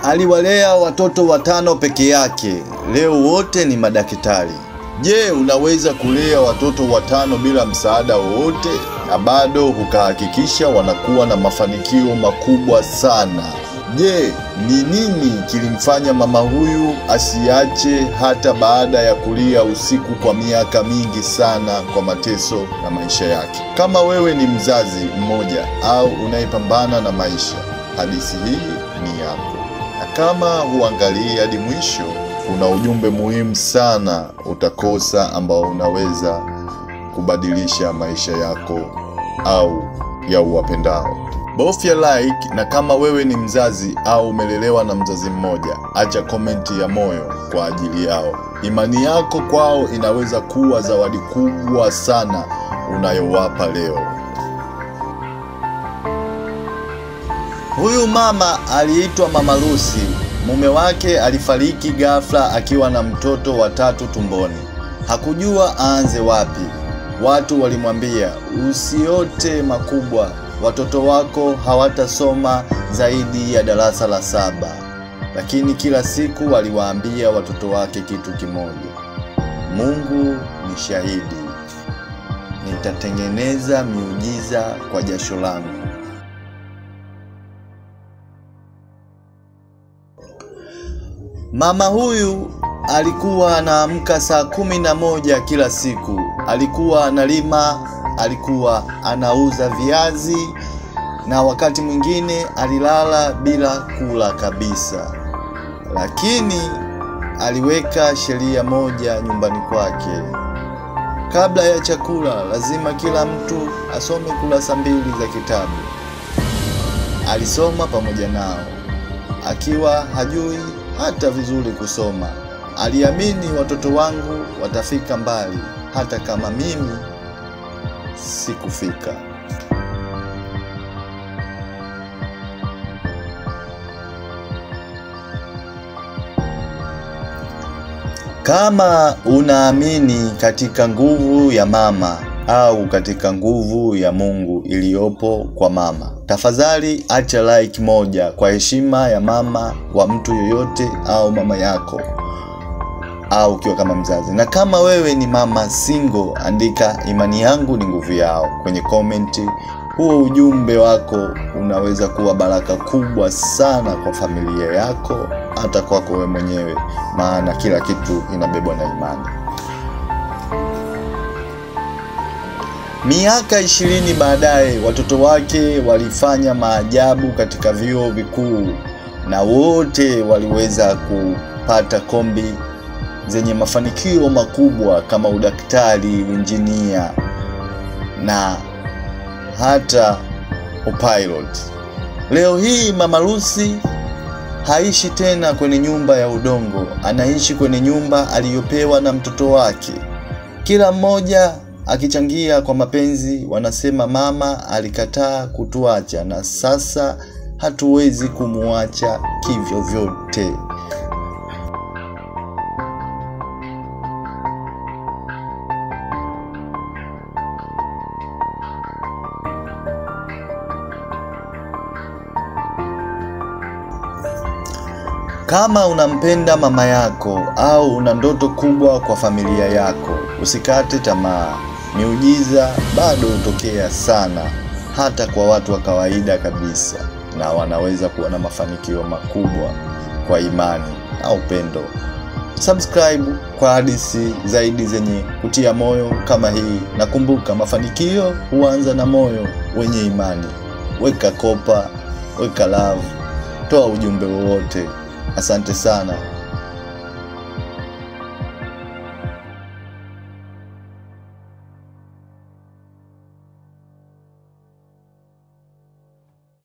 Aliwalea watoto 5 peke yake, leo wote ni madaktari. Je, unaweza kulea watoto 5 bila msaada wowote na bado ukahakikisha wanakuwa na mafanikio makubwa sana? Je, ni nini kilimfanya mama huyu asiache hata baada ya kulia usiku kwa miaka mingi sana kwa mateso na maisha yake? Kama wewe ni mzazi mmoja au unayepambana na maisha, hadithi hii ni yako. Na kama huangalii hadi mwisho, kuna ujumbe muhimu sana utakosa ambao unaweza kubadilisha maisha yako au ya uwapendao. Bofya like, na kama wewe ni mzazi au umelelewa na mzazi mmoja, acha komenti ya moyo kwa ajili yao. Imani yako kwao inaweza kuwa zawadi kubwa sana unayowapa leo. Huyu mama aliitwa Mama Lucy. Mume wake alifariki ghafla akiwa na mtoto wa 3 tumboni. Hakujua aanze wapi. Watu walimwambia, usiote makubwa, watoto wako hawatasoma zaidi ya darasa la 7. Lakini kila siku aliwaambia watoto wake kitu kimoja: Mungu ni shahidi, nitatengeneza miujiza kwa jasho langu. Mama huyu alikuwa anaamka saa 11 kila siku. Alikuwa analima, alikuwa anauza viazi, na wakati mwingine alilala bila kula kabisa. Lakini aliweka sheria moja nyumbani kwake: kabla ya chakula lazima kila mtu asome kurasa 2 za kitabu. Alisoma pamoja nao akiwa hajui hata vizuri kusoma. Aliamini watoto wangu watafika mbali hata kama mimi sikufika. Kama unaamini katika nguvu ya mama au katika nguvu ya Mungu iliyopo kwa mama, tafadhali acha like moja kwa heshima ya mama wa mtu yoyote au mama yako au ukiwa kama mzazi. Na kama wewe ni mama single, andika imani yangu ni nguvu yao kwenye komenti. Huo ujumbe wako unaweza kuwa baraka kubwa sana kwa familia yako, hata kwako wewe mwenyewe, maana kila kitu inabebwa na imani. Miaka 20 baadaye, watoto wake walifanya maajabu katika vyuo vikuu na wote waliweza kupata kombi zenye mafanikio makubwa kama udaktari, injinia na hata upilot. Leo hii Mama Lucy haishi tena kwenye nyumba ya udongo, anaishi kwenye nyumba aliyopewa na mtoto wake. Kila mmoja akichangia kwa mapenzi. Wanasema mama alikataa kutuacha na sasa hatuwezi kumuacha kivyo vyote. Kama unampenda mama yako au una ndoto kubwa kwa familia yako, usikate tamaa. Miujiza bado hutokea sana hata kwa watu wa kawaida kabisa, na wanaweza kuwa na mafanikio makubwa kwa imani au upendo. Subscribe kwa hadithi zaidi zenye kutia moyo kama hii, na kumbuka, mafanikio huanza na moyo wenye imani. Weka kopa, weka love, toa ujumbe wowote. Asante sana.